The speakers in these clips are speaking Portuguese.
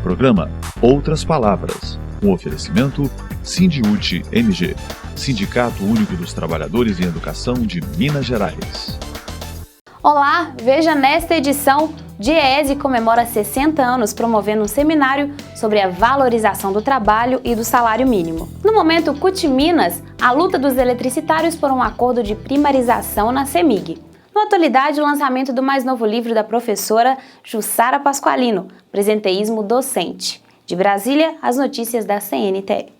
Programa Outras Palavras. Um oferecimento Sindiúti MG, Sindicato Único dos Trabalhadores em Educação de Minas Gerais. Olá, veja nesta edição, DIEESE comemora 60 anos promovendo um seminário sobre a valorização do trabalho e do salário mínimo. No momento CUT Minas, a luta dos eletricitários por um acordo de primarização na CEMIG. Na atualidade, o lançamento do mais novo livro da professora Jussara Pasqualino, Presenteísmo Docente. De Brasília, as notícias da CNTE.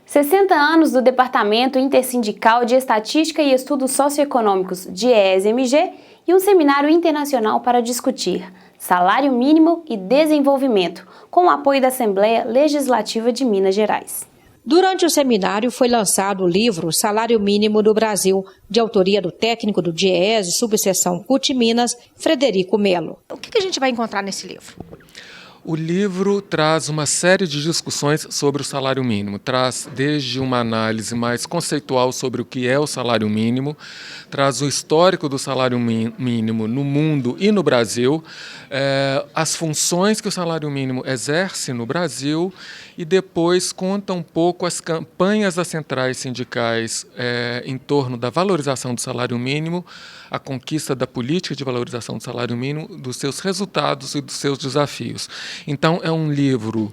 60 anos do Departamento Intersindical de Estatística e Estudos Socioeconômicos, DIEESE-MG, e um seminário internacional para discutir salário mínimo e desenvolvimento, com o apoio da Assembleia Legislativa de Minas Gerais. Durante o seminário foi lançado o livro Salário Mínimo do Brasil, de autoria do técnico do DIEESE, subseção CUT Minas, Frederico Melo. O que a gente vai encontrar nesse livro? O livro traz uma série de discussões sobre o salário mínimo. Traz desde uma análise mais conceitual sobre o que é o salário mínimo, traz o histórico do salário mínimo no mundo e no Brasil, as funções que o salário mínimo exerce no Brasil e depois conta um pouco as campanhas das centrais sindicais em torno da valorização do salário mínimo, a conquista da política de valorização do salário mínimo, dos seus resultados e dos seus desafios. Então, é um livro,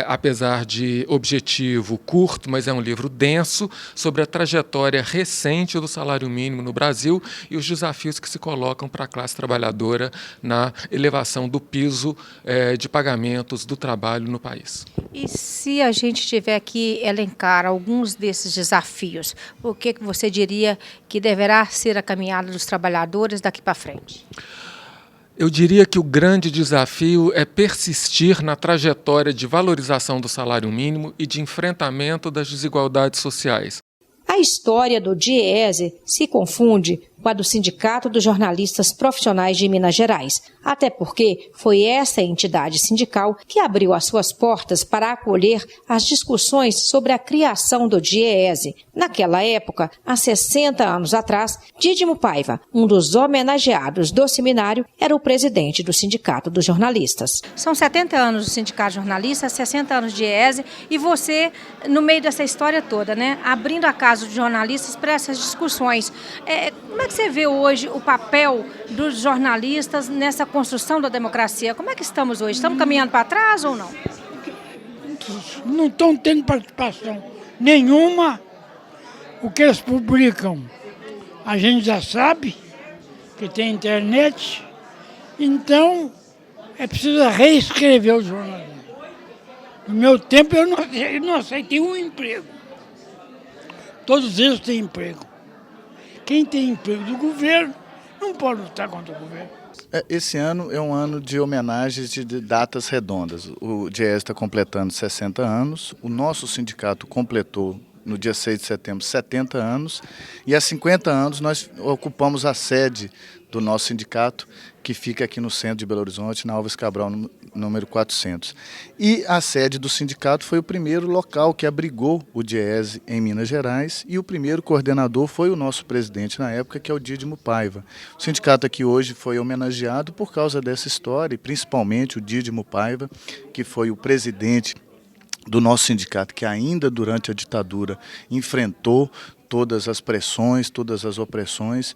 apesar de objetivo curto, mas é um livro denso sobre a trajetória recente do salário mínimo no Brasil e os desafios que se colocam para a classe trabalhadora na elevação do piso de pagamentos do trabalho no país. E se a gente tiver que elencar alguns desses desafios, o que você diria que deverá ser a caminhada dos trabalhadores daqui para frente? Eu diria que o grande desafio é persistir na trajetória de valorização do salário mínimo e de enfrentamento das desigualdades sociais. A história do DIEESE se confunde com a do Sindicato dos Jornalistas Profissionais de Minas Gerais, até porque foi essa entidade sindical que abriu as suas portas para acolher as discussões sobre a criação do DIEESE. Naquela época, há 60 anos atrás, Dídimo Paiva, um dos homenageados do seminário, era o presidente do Sindicato dos Jornalistas. São 70 anos do Sindicato de Jornalistas, 60 anos de DIEESE, e você, no meio dessa história toda, abrindo a casa dos jornalistas para essas discussões. Como é que você vê hoje o papel dos jornalistas nessa construção da democracia? Como é que estamos hoje? Estamos caminhando para trás ou não? Não estão tendo participação nenhuma. O que eles publicam, a gente já sabe que tem internet, então é preciso reescrever o jornalismo. No meu tempo eu não aceitei um emprego. Todos eles têm emprego. Quem tem emprego do governo não pode lutar contra o governo. Esse ano é um ano de homenagens de datas redondas. O DIEESE está completando 60 anos, o nosso sindicato completou no dia 6 de setembro 70 anos e há 50 anos nós ocupamos a sede do nosso sindicato, que fica aqui no centro de Belo Horizonte, na Alves Cabral, número 400. E a sede do sindicato foi o primeiro local que abrigou o DIEESE em Minas Gerais e o primeiro coordenador foi o nosso presidente na época, que é o Dídimo Paiva. O sindicato aqui hoje foi homenageado por causa dessa história, e principalmente o Dídimo Paiva, que foi o presidente do nosso sindicato, que ainda durante a ditadura enfrentou todas as pressões, todas as opressões,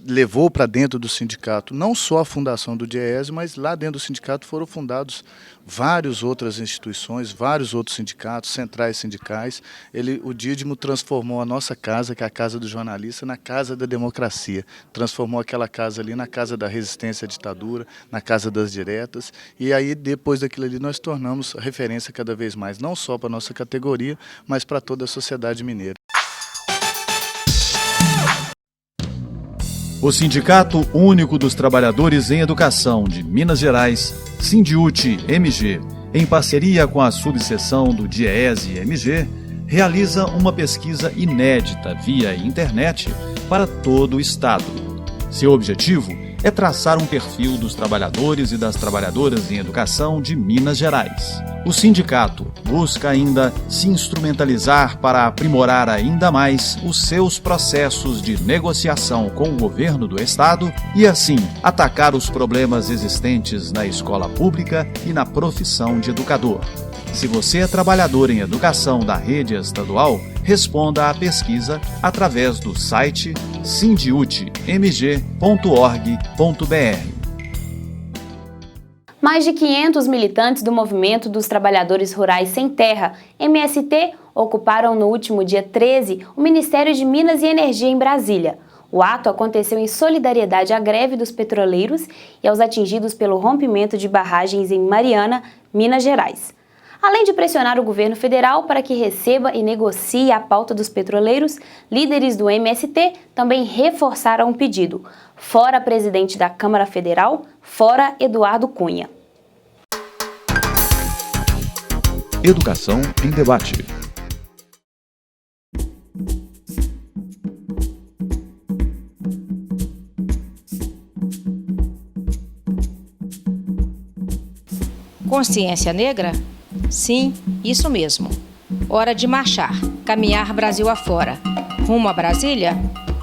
levou para dentro do sindicato não só a fundação do DIEESE, mas lá dentro do sindicato foram fundados várias outras instituições, vários outros sindicatos, centrais sindicais. O Dídimo transformou a nossa casa, que é a Casa do Jornalista, na Casa da Democracia. Transformou aquela casa ali na Casa da Resistência à Ditadura, na Casa das Diretas. E aí, depois daquilo ali, nós tornamos referência cada vez mais, não só para a nossa categoria, mas para toda a sociedade mineira. O Sindicato Único dos Trabalhadores em Educação de Minas Gerais, Sindiúti MG, em parceria com a subseção do DIEESE-MG, realiza uma pesquisa inédita via internet para todo o Estado. Seu objetivo é traçar um perfil dos trabalhadores e das trabalhadoras em educação de Minas Gerais. O sindicato busca ainda se instrumentalizar para aprimorar ainda mais os seus processos de negociação com o governo do estado e, assim, atacar os problemas existentes na escola pública e na profissão de educador. Se você é trabalhador em educação da rede estadual, responda à pesquisa através do site sindiutmg.org.br. Mais de 500 militantes do Movimento dos Trabalhadores Rurais Sem Terra, MST, ocuparam no último dia 13 o Ministério de Minas e Energia em Brasília. O ato aconteceu em solidariedade à greve dos petroleiros e aos atingidos pelo rompimento de barragens em Mariana, Minas Gerais. Além de pressionar o governo federal para que receba e negocie a pauta dos petroleiros, líderes do MST também reforçaram o pedido. Fora presidente da Câmara Federal, fora Eduardo Cunha. Educação em debate. Consciência negra? Sim, isso mesmo. Hora de marchar, caminhar Brasil afora. Rumo a Brasília?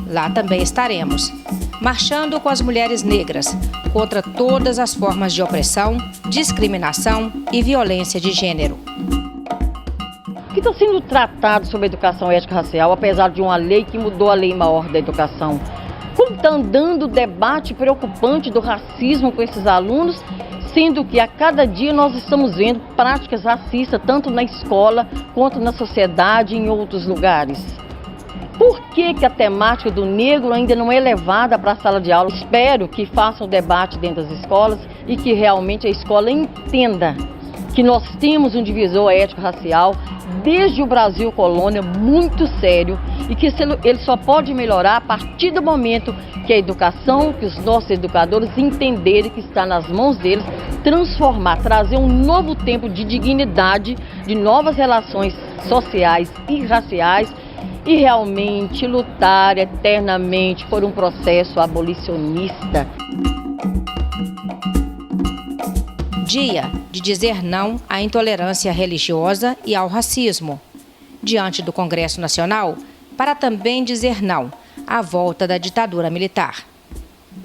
Lá também estaremos. Marchando com as mulheres negras, contra todas as formas de opressão, discriminação e violência de gênero. O que está sendo tratado sobre a educação ética racial, apesar de uma lei que mudou a lei maior da educação? Como está andando o debate preocupante do racismo com esses alunos, sendo que a cada dia nós estamos vendo práticas racistas, tanto na escola quanto na sociedade e em outros lugares? Por que a temática do negro ainda não é levada para a sala de aula? Espero que façam debate dentro das escolas e que realmente a escola entenda que nós temos um divisor ético-racial desde o Brasil colônia muito sério e que ele só pode melhorar a partir do momento que a educação, que os nossos educadores entenderem que está nas mãos deles, transformar, trazer um novo tempo de dignidade, de novas relações sociais e raciais e realmente lutar eternamente por um processo abolicionista. Dia de dizer não à intolerância religiosa e ao racismo. Diante do Congresso Nacional, para também dizer não à volta da ditadura militar.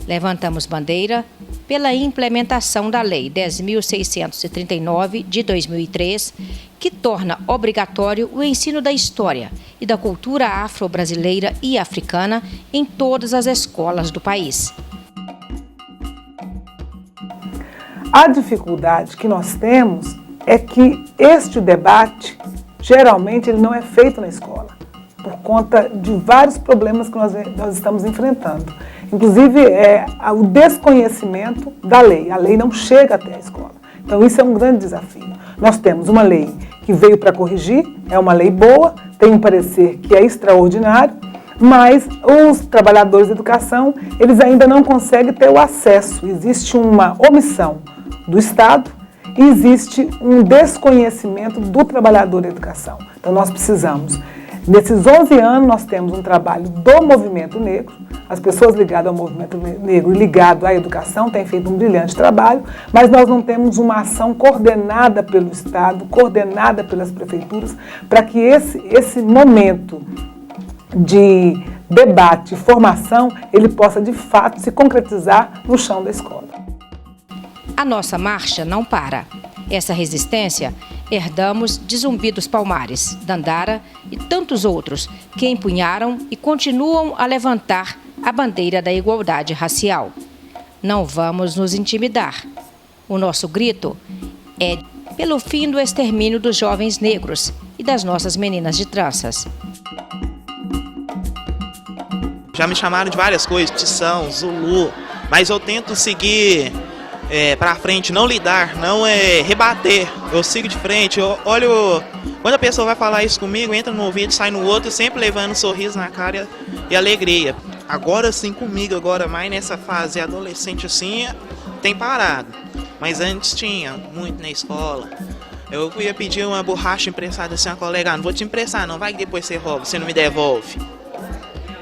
Levantamos bandeira pela implementação da Lei 10.639 de 2003, que torna obrigatório o ensino da história e da cultura afro-brasileira e africana em todas as escolas do país. A dificuldade que nós temos é que este debate, geralmente, ele não é feito na escola, por conta de vários problemas que nós estamos enfrentando. Inclusive, o desconhecimento da lei. A lei não chega até a escola. Então, isso é um grande desafio. Nós temos uma lei que veio para corrigir, é uma lei boa, tem um parecer que é extraordinário, mas os trabalhadores da educação, eles ainda não conseguem ter o acesso. Existe uma omissão do Estado e existe um desconhecimento do trabalhador da educação. Então, nós precisamos, nesses 11 anos, nós temos um trabalho do movimento negro, as pessoas ligadas ao movimento negro e ligadas à educação têm feito um brilhante trabalho, mas nós não temos uma ação coordenada pelo Estado, coordenada pelas prefeituras, para que esse momento de debate e formação, ele possa, de fato, se concretizar no chão da escola. A nossa marcha não para. Essa resistência herdamos de Zumbi dos Palmares, Dandara e tantos outros que empunharam e continuam a levantar a bandeira da igualdade racial. Não vamos nos intimidar. O nosso grito é pelo fim do extermínio dos jovens negros e das nossas meninas de tranças. Já me chamaram de várias coisas, Tição, Zulu, mas eu tento seguir pra frente, não lidar, não rebater. Eu sigo de frente, eu olho, quando a pessoa vai falar isso comigo, entra no ouvido, sai no outro, sempre levando um sorriso na cara e alegria. Agora sim comigo, agora mais nessa fase adolescente assim, tem parado. Mas antes tinha muito na escola. Eu ia pedir uma borracha emprestada assim, uma colega, não vou te emprestar não, vai que depois você rouba, você não me devolve.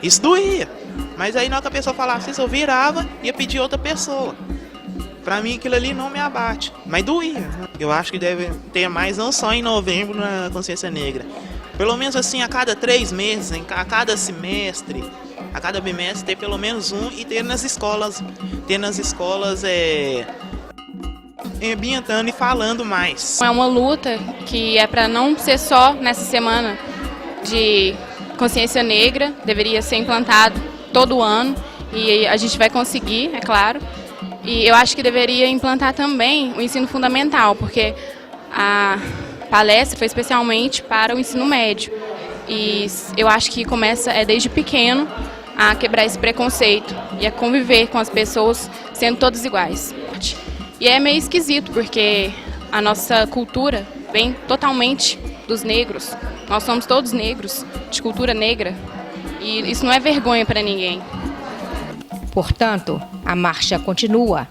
Isso doía. Mas aí na hora que a pessoa falasse isso, eu virava e ia pedir outra pessoa. Pra mim aquilo ali não me abate, mas doía. Eu acho que deve ter mais, não só em novembro na consciência negra. Pelo menos assim, a cada 3 meses, a cada semestre, a cada bimestre, ter pelo menos um e ter nas escolas ambientando e falando mais. É uma luta que é para não ser só nessa semana de consciência negra, deveria ser implantado todo ano e a gente vai conseguir, é claro. E eu acho que deveria implantar também o ensino fundamental, porque a palestra foi especialmente para o ensino médio. E eu acho que começa desde pequeno a quebrar esse preconceito e a conviver com as pessoas sendo todos iguais. E é meio esquisito, porque a nossa cultura vem totalmente dos negros. Nós somos todos negros, de cultura negra, e isso não é vergonha para ninguém. Portanto, a marcha continua.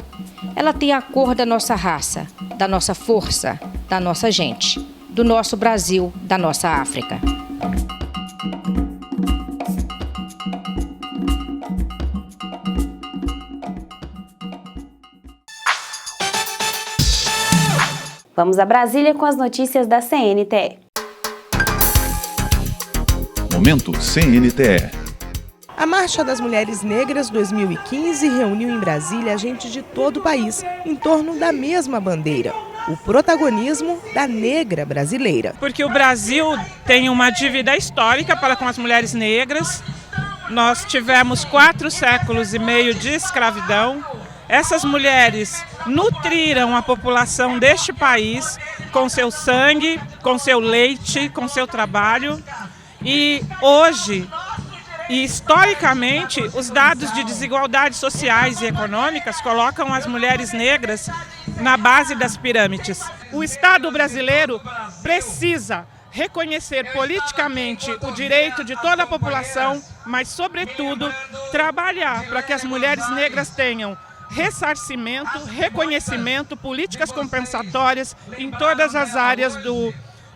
Ela tem a cor da nossa raça, da nossa força, da nossa gente, do nosso Brasil, da nossa África. Vamos a Brasília com as notícias da CNTE. Momento CNTE. A Marcha das Mulheres Negras 2015 reuniu em Brasília gente de todo o país em torno da mesma bandeira: o protagonismo da negra brasileira. Porque o Brasil tem uma dívida histórica para com as mulheres negras. Nós tivemos 4 séculos e meio de escravidão. Essas mulheres nutriram a população deste país com seu sangue, com seu leite, com seu trabalho. E hoje, e historicamente, os dados de desigualdades sociais e econômicas colocam as mulheres negras na base das pirâmides. O Estado brasileiro precisa reconhecer politicamente o direito de toda a população, mas, sobretudo, trabalhar para que as mulheres negras tenham ressarcimento, reconhecimento, políticas compensatórias em todas as áreas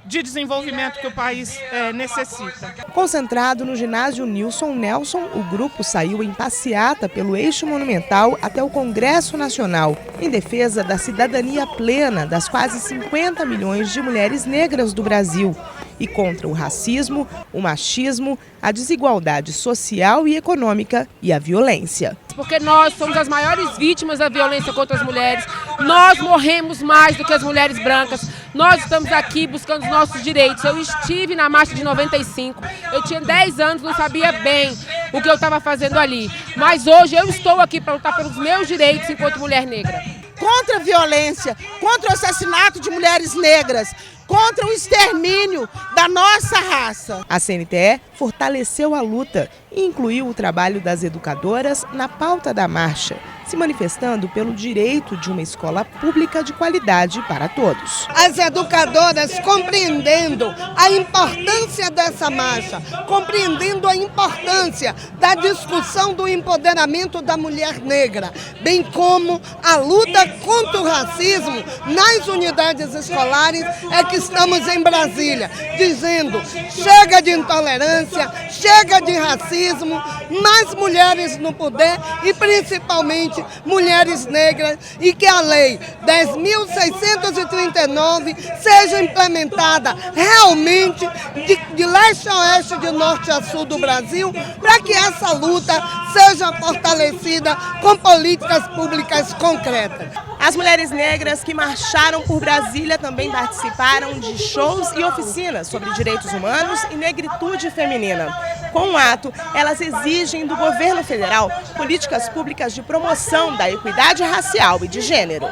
de desenvolvimento que o país necessita. Concentrado no ginásio Nilson Nelson, o grupo saiu em passeata pelo eixo monumental até o Congresso Nacional, em defesa da cidadania plena das quase 50 milhões de mulheres negras do Brasil e contra o racismo, o machismo, a desigualdade social e econômica e a violência. Porque nós somos as maiores vítimas da violência contra as mulheres, nós morremos mais do que as mulheres brancas, nós estamos aqui buscando os nossos direitos. Eu estive na marcha de 95, eu tinha 10 anos, não sabia bem o que eu estava fazendo ali, mas hoje eu estou aqui para lutar pelos meus direitos enquanto mulher negra. Contra a violência, contra o assassinato de mulheres negras, contra o extermínio da nossa raça. A CNTE fortaleceu a luta e incluiu o trabalho das educadoras na pauta da marcha, se manifestando pelo direito de uma escola pública de qualidade para todos. As educadoras compreendendo a importância dessa marcha, compreendendo a importância da discussão do empoderamento da mulher negra, bem como a luta contra o racismo nas unidades escolares, é que estamos em Brasília, dizendo: chega de intolerância, chega de racismo, mais mulheres no poder e principalmente mulheres negras, e que a lei 10.639 seja implementada realmente de leste a oeste, de norte a sul do Brasil, para que essa luta seja fortalecida com políticas públicas concretas. As mulheres negras que marcharam por Brasília também participaram de shows e oficinas sobre direitos humanos e negritude feminina. Com o ato, elas exigem do governo federal políticas públicas de promoção da equidade racial e de gênero.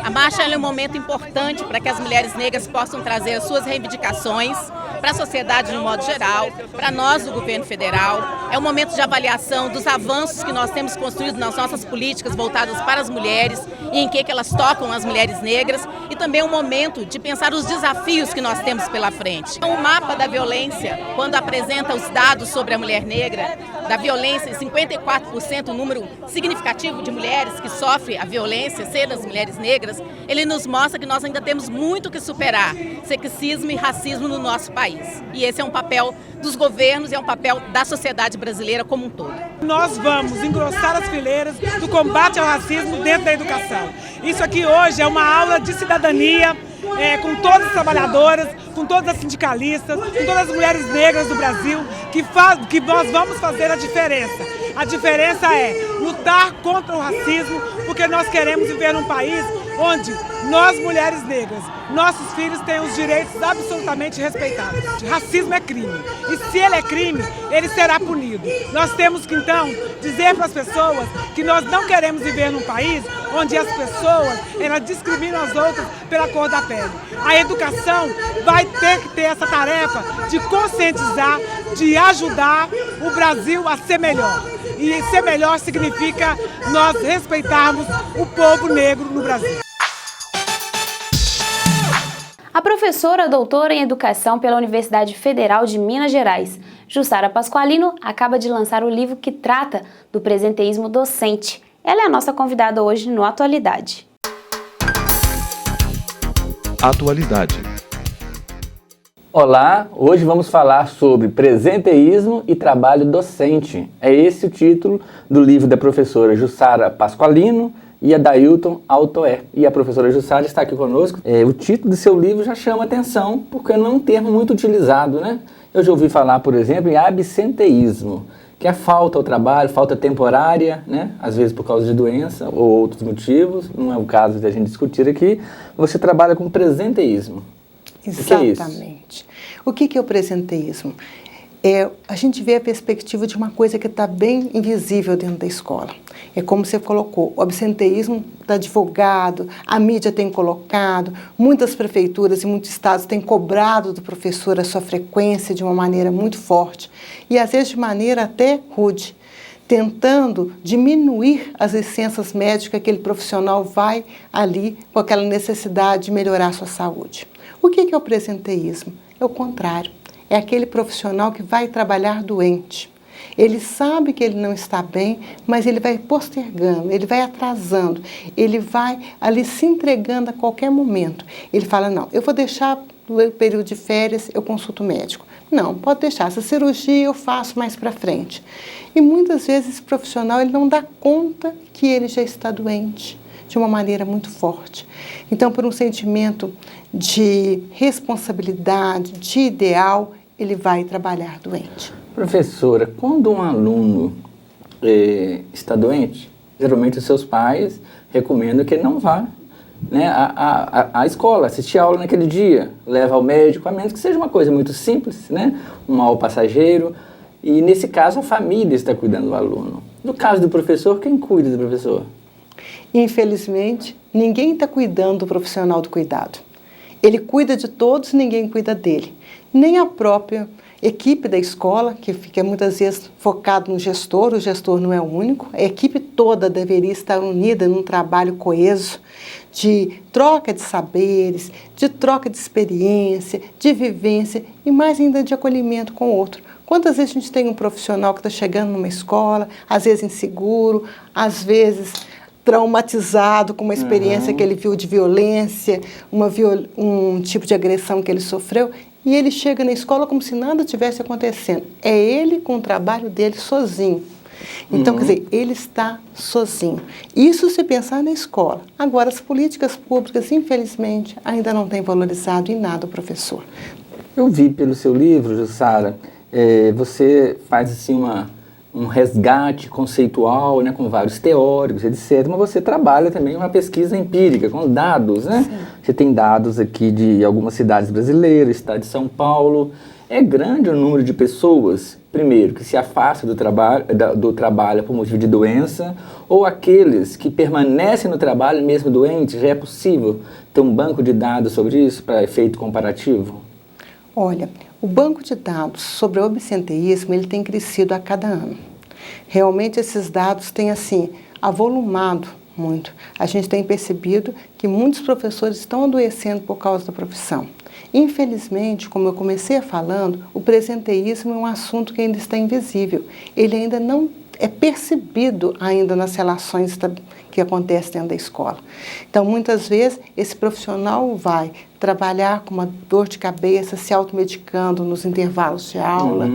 A marcha é um momento importante para que as mulheres negras possam trazer as suas reivindicações para a sociedade de um modo geral, para nós do governo federal. É um momento de avaliação dos avanços que nós temos construído nas nossas políticas voltadas para as mulheres e em que elas tocam as mulheres negras, e também um momento de pensar os desafios que nós temos pela frente. O mapa da violência, quando apresenta os dados sobre a mulher negra, da violência, 54%, um número significativo de mulheres que sofrem a violência, sendo as mulheres negras, ele nos mostra que nós ainda temos muito que superar sexismo e racismo no nosso país. E esse é um papel dos governos e é um papel da sociedade brasileira. brasileira como um todo. Nós vamos engrossar as fileiras do combate ao racismo dentro da educação. Isso aqui hoje é uma aula de cidadania, com todas as trabalhadoras, com todas as sindicalistas, com todas as mulheres negras do Brasil, que nós vamos fazer a diferença. A diferença é lutar contra o racismo, porque nós queremos viver num país onde nós, mulheres negras, nossos filhos têm os direitos absolutamente respeitados. Racismo é crime, e se ele é crime, ele será punido. Nós temos que, então, dizer para as pessoas que nós não queremos viver num país onde as pessoas elas discriminam as outras pela cor da pele. A educação vai ter que ter essa tarefa de conscientizar, de ajudar o Brasil a ser melhor. E ser melhor significa nós respeitarmos o povo negro no Brasil. A professora doutora em Educação pela Universidade Federal de Minas Gerais, Jussara Pasqualino, acaba de lançar o livro que trata do presenteísmo docente. Ela é a nossa convidada hoje no Atualidade. Atualidade. Olá, hoje vamos falar sobre presenteísmo e trabalho docente. É esse o título do livro da professora Jussara Pasqualino e a Dailton Altoé. E a professora Jussara está aqui conosco. O título do seu livro já chama atenção, porque não é um termo muito utilizado, né? Eu já ouvi falar, por exemplo, em absenteísmo, que é falta ao trabalho, falta temporária, né? Às vezes por causa de doença ou outros motivos, não é o caso de a gente discutir aqui. Você trabalha com presenteísmo. Exatamente. O que é o presenteísmo? A gente vê a perspectiva de uma coisa que está bem invisível dentro da escola. É como você colocou, o absenteísmo está divulgado, a mídia tem colocado, muitas prefeituras e muitos estados têm cobrado do professor a sua frequência de uma maneira muito forte e às vezes de maneira até rude, tentando diminuir as licenças médicas que aquele profissional vai ali com aquela necessidade de melhorar a sua saúde. O que é o presenteísmo? É o contrário. É aquele profissional que vai trabalhar doente. Ele sabe que ele não está bem, mas ele vai postergando, ele vai atrasando, ele vai ali se entregando a qualquer momento. Ele fala, não, eu vou deixar no período de férias, eu consulto o médico. Não, pode deixar, essa cirurgia eu faço mais para frente. E muitas vezes esse profissional ele não dá conta que ele já está doente, de uma maneira muito forte. Então, por um sentimento de responsabilidade, de ideal, ele vai trabalhar doente. Professora, quando um aluno está doente, geralmente os seus pais recomendam que ele não vá, né, à escola, assistir a aula naquele dia, leva ao médico, a menos que seja uma coisa muito simples, né, um mal passageiro, e nesse caso a família está cuidando do aluno. No caso do professor, quem cuida do professor? Infelizmente, ninguém está cuidando do profissional do cuidado. Ele cuida de todos, ninguém cuida dele. Nem a própria equipe da escola, que fica muitas vezes focado no gestor, o gestor não é o único, a equipe toda deveria estar unida num trabalho coeso de troca de saberes, de troca de experiência, de vivência e mais ainda de acolhimento com o outro. Quantas vezes a gente tem um profissional que está chegando numa escola, às vezes inseguro, às vezes traumatizado com uma experiência que ele viu de violência, um tipo de agressão que ele sofreu, e ele chega na escola como se nada tivesse acontecendo. É ele com o trabalho dele sozinho. Então, quer dizer, ele está sozinho. Isso se pensar na escola. Agora, as políticas públicas, infelizmente, ainda não têm valorizado em nada o professor. Eu vi pelo seu livro, Jussara, você faz assim um resgate conceitual, né, com vários teóricos, etc. Mas você trabalha também uma pesquisa empírica, com dados, né? Sim. Você tem dados aqui de algumas cidades brasileiras, estado de São Paulo. É grande o número de pessoas, primeiro, que se afastam do trabalho por motivo de doença, ou aqueles que permanecem no trabalho mesmo doentes. Já é possível ter um banco de dados sobre isso para efeito comparativo? Olha, o banco de dados sobre o absenteísmo ele tem crescido a cada ano. Realmente esses dados têm assim avolumado muito. A gente tem percebido que muitos professores estão adoecendo por causa da profissão. Infelizmente, como eu comecei falando, o presenteísmo é um assunto que ainda está invisível. Ele ainda não é percebido ainda nas relações que acontecem dentro da escola. Então, muitas vezes, esse profissional vai trabalhar com uma dor de cabeça, se automedicando nos intervalos de aula.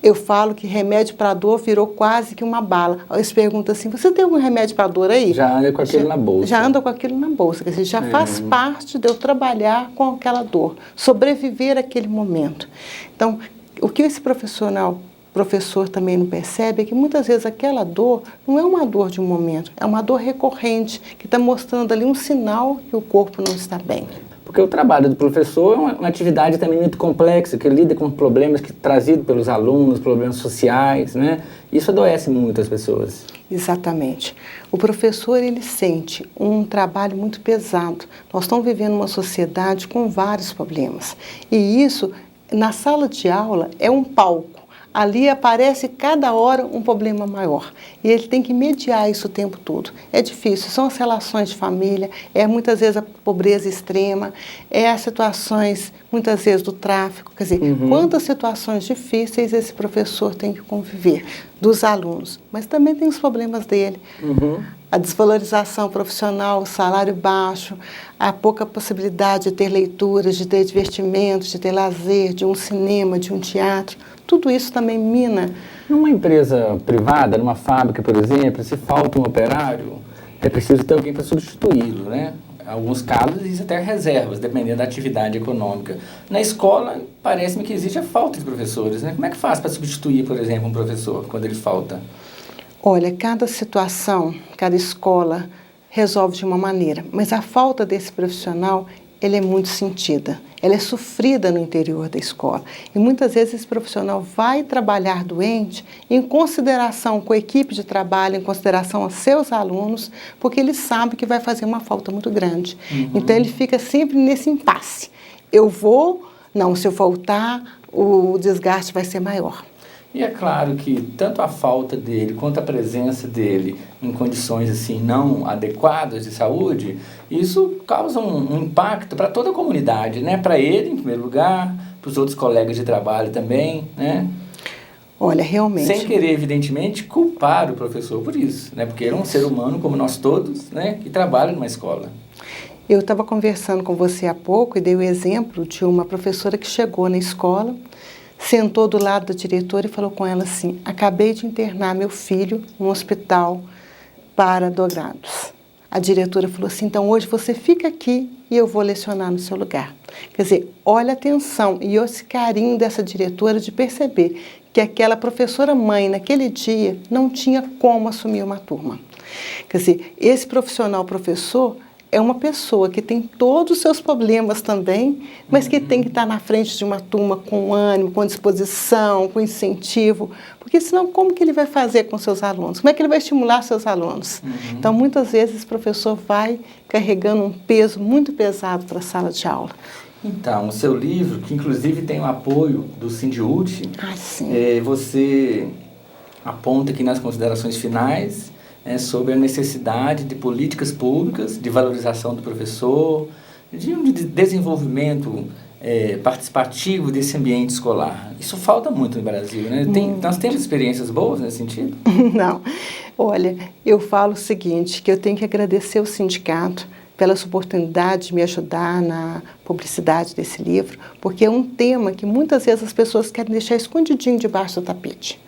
Eu falo que remédio para dor virou quase que uma bala. Eles perguntam assim, você tem algum remédio para dor aí? Já anda com aquilo na bolsa. Já anda com aquilo na bolsa, quer dizer, já faz parte de eu trabalhar com aquela dor, sobreviver àquele momento. Então, o que esse professor também não percebe é que muitas vezes aquela dor não é uma dor de um momento, é uma dor recorrente, que está mostrando ali um sinal que o corpo não está bem. Porque o trabalho do professor é uma atividade também muito complexa, que lida com problemas trazidos pelos alunos, problemas sociais, né? Isso adoece muito as pessoas. Exatamente. O professor, ele sente um trabalho muito pesado. Nós estamos vivendo uma sociedade com vários problemas. E isso, na sala de aula, é um palco. Ali aparece cada hora um problema maior. E ele tem que mediar isso o tempo todo. É difícil, são as relações de família, é muitas vezes a pobreza extrema, é as situações, muitas vezes, do tráfico. Quer dizer, quantas situações difíceis esse professor tem que conviver dos alunos. Mas também tem os problemas dele. A desvalorização profissional, o salário baixo, a pouca possibilidade de ter leituras, de ter divertimentos, de ter lazer, de um cinema, de um teatro. Tudo isso também mina. Numa empresa privada, numa fábrica, por exemplo, se falta um operário, é preciso ter alguém para substituí-lo, né? Em alguns casos, existem até reservas, dependendo da atividade econômica. Na escola, parece-me que existe a falta de professores, né? Como é que faz para substituir, por exemplo, um professor quando ele falta? Olha, cada situação, cada escola resolve de uma maneira, mas a falta desse profissional, ele é muito sentida, ela é sofrida no interior da escola. E muitas vezes esse profissional vai trabalhar doente em consideração com a equipe de trabalho, em consideração aos seus alunos, porque ele sabe que vai fazer uma falta muito grande. Então ele fica sempre nesse impasse. Eu vou, não, se eu faltar, o desgaste vai ser maior. E é claro que tanto a falta dele quanto a presença dele em condições assim não adequadas de saúde, isso causa um impacto para toda a comunidade, né? Para ele, em primeiro lugar, para os outros colegas de trabalho também, né? Olha, realmente... Sem querer, evidentemente, culpar o professor por isso, né? Porque ele é um ser humano como nós todos, né? Que trabalha numa escola. Eu estava conversando com você há pouco e dei o exemplo de uma professora que chegou na escola, sentou do lado da diretora e falou com ela assim, acabei de internar meu filho no hospital para drogados. A diretora falou assim, então hoje você fica aqui e eu vou lecionar no seu lugar. Quer dizer, olha a atenção e esse carinho dessa diretora de perceber que aquela professora mãe naquele dia não tinha como assumir uma turma. Quer dizer, esse professor, é uma pessoa que tem todos os seus problemas também, mas que tem que estar na frente de uma turma com ânimo, com disposição, com incentivo, porque senão como que ele vai fazer com seus alunos? Como é que ele vai estimular seus alunos? Então, muitas vezes, esse professor vai carregando um peso muito pesado para a sala de aula. Então, o seu livro, que inclusive tem o apoio do Sindiúti, você aponta aqui nas considerações finais sobre a necessidade de políticas públicas, de valorização do professor, de um desenvolvimento participativo desse ambiente escolar. Isso falta muito no Brasil, né? Nós temos experiências boas nesse sentido? Não. Olha, eu falo o seguinte, que eu tenho que agradecer ao sindicato pela oportunidade de me ajudar na publicidade desse livro, porque é um tema que muitas vezes as pessoas querem deixar escondidinho debaixo do tapete.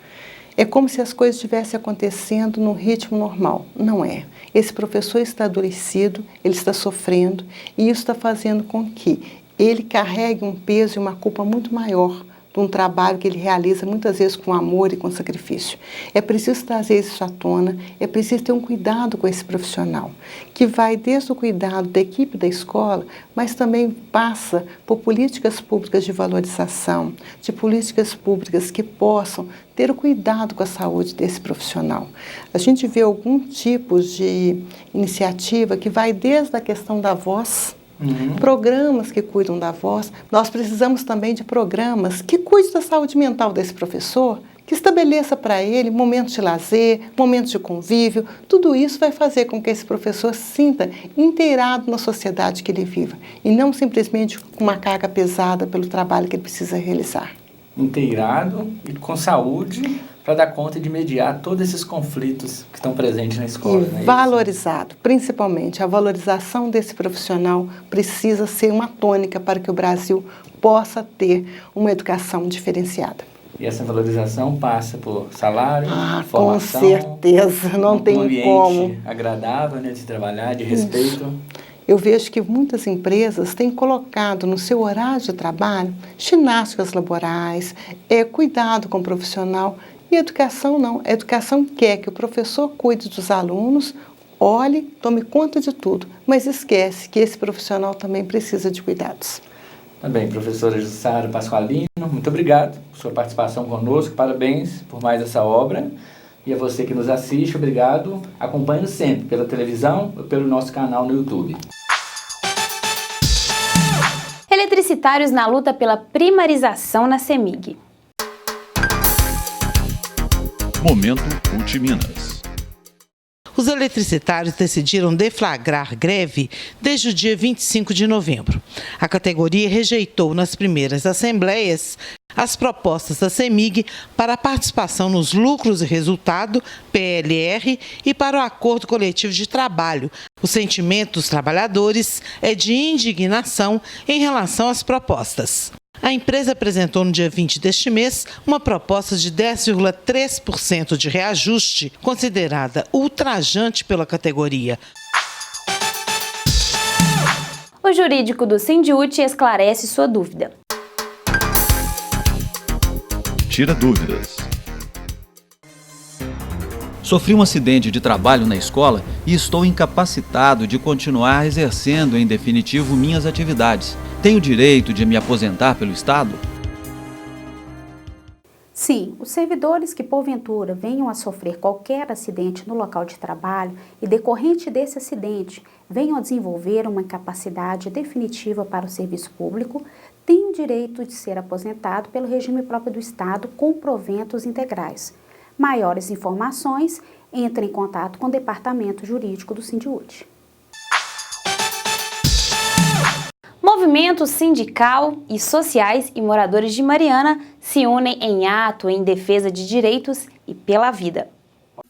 É como se as coisas estivessem acontecendo num ritmo normal. Não é. Esse professor está adoecido, ele está sofrendo, e isso está fazendo com que ele carregue um peso e uma culpa muito maior de um trabalho que ele realiza muitas vezes com amor e com sacrifício. É preciso trazer isso à tona, é preciso ter um cuidado com esse profissional, que vai desde o cuidado da equipe da escola, mas também passa por políticas públicas de valorização, de políticas públicas que possam ter o cuidado com a saúde desse profissional. A gente vê algum tipo de iniciativa que vai desde a questão da voz, programas que cuidam da voz. Nós precisamos também de programas que cuidem da saúde mental desse professor, que estabeleça para ele momentos de lazer, momentos de convívio. Tudo isso vai fazer com que esse professor se sinta inteirado na sociedade que ele viva e não simplesmente com uma carga pesada pelo trabalho que ele precisa realizar. Inteirado e com saúde para dar conta de mediar todos esses conflitos que estão presentes na escola. E valorizado, principalmente. A valorização desse profissional precisa ser uma tônica para que o Brasil possa ter uma educação diferenciada. E essa valorização passa por salário, formação, com certeza, não tem ambiente como. agradável, né, de trabalhar, de respeito. Eu vejo que muitas empresas têm colocado no seu horário de trabalho ginásticas laborais, cuidado com o profissional. E educação não. A educação quer que o professor cuide dos alunos, olhe, tome conta de tudo, mas esquece que esse profissional também precisa de cuidados. Tá bem, professora Jussara Pasqualino, muito obrigado por sua participação conosco, parabéns por mais essa obra. E a você que nos assiste, obrigado. Acompanhe-nos sempre pela televisão ou pelo nosso canal no YouTube. Eletricitários na luta pela primarização na CEMIG. Momento CUT Minas. Os eletricitários decidiram deflagrar greve desde o dia 25 de novembro. A categoria rejeitou nas primeiras assembleias as propostas da CEMIG para a participação nos lucros e resultado, PLR, e para o acordo coletivo de trabalho. O sentimento dos trabalhadores é de indignação em relação às propostas. A empresa apresentou no dia 20 deste mês uma proposta de 10,3% de reajuste, considerada ultrajante pela categoria. O jurídico do Sindiúti esclarece sua dúvida. Tira dúvidas. Sofri um acidente de trabalho na escola e estou incapacitado de continuar exercendo em definitivo minhas atividades. Tenho direito de me aposentar pelo Estado? Sim, os servidores que porventura venham a sofrer qualquer acidente no local de trabalho e decorrente desse acidente venham a desenvolver uma incapacidade definitiva para o serviço público, têm o direito de ser aposentado pelo regime próprio do Estado com proventos integrais. Maiores informações, entre em contato com o Departamento Jurídico do Sindiúti. Movimento sindical e sociais e moradores de Mariana se unem em ato em defesa de direitos e pela vida.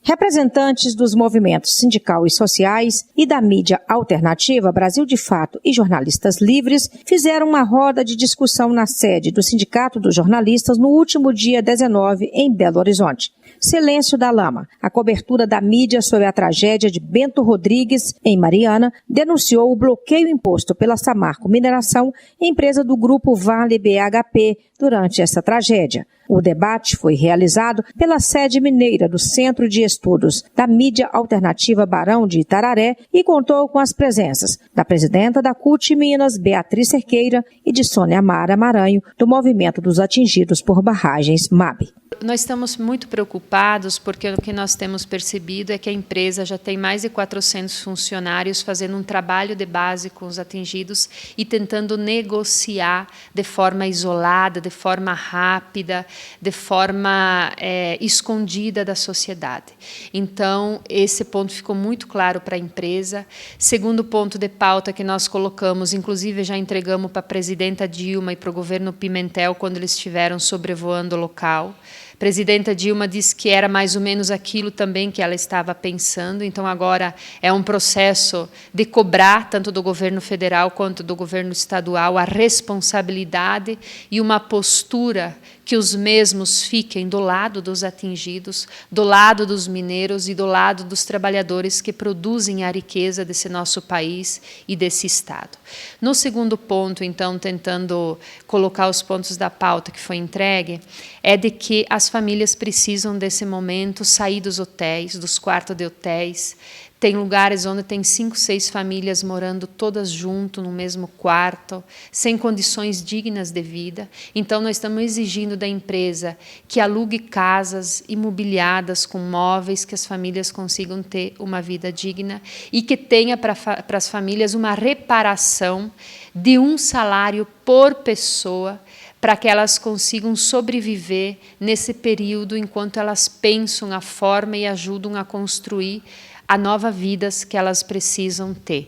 Representantes dos movimentos sindical e sociais e da mídia alternativa Brasil de Fato e Jornalistas Livres fizeram uma roda de discussão na sede do Sindicato dos Jornalistas no último dia 19 em Belo Horizonte. Silêncio da Lama, a cobertura da mídia sobre a tragédia de Bento Rodrigues, em Mariana, denunciou o bloqueio imposto pela Samarco Mineração, empresa do grupo Vale BHP, durante essa tragédia. O debate foi realizado pela sede mineira do Centro de Estudos da Mídia Alternativa Barão de Itararé e contou com as presenças da presidenta da CUT Minas, Beatriz Cerqueira, e de Sônia Mara Maranho, do Movimento dos Atingidos por Barragens, MAB. Nós estamos muito preocupados porque o que nós temos percebido é que a empresa já tem mais de 400 funcionários fazendo um trabalho de base com os atingidos e tentando negociar de forma isolada, de forma rápida, de forma escondida da sociedade. Então, esse ponto ficou muito claro para a empresa. Segundo ponto de pauta que nós colocamos, inclusive já entregamos para a presidenta Dilma e para o governo Pimentel quando eles estiveram sobrevoando o local. A presidenta Dilma disse que era mais ou menos aquilo também que ela estava pensando, então agora é um processo de cobrar, tanto do governo federal quanto do governo estadual, a responsabilidade e uma postura que os mesmos fiquem do lado dos atingidos, do lado dos mineiros e do lado dos trabalhadores que produzem a riqueza desse nosso país e desse Estado. No segundo ponto, então, tentando colocar os pontos da pauta que foi entregue, é de que as famílias precisam, desse momento, sair dos hotéis, dos quartos de hotéis. Tem lugares onde tem 5, 6 famílias morando todas juntas no mesmo quarto, sem condições dignas de vida. Então, nós estamos exigindo da empresa que alugue casas imobiliadas com móveis, que as famílias consigam ter uma vida digna e que tenha para as famílias uma reparação de um salário por pessoa, para que elas consigam sobreviver nesse período enquanto elas pensam a forma e ajudam a construir a nova vida que elas precisam ter.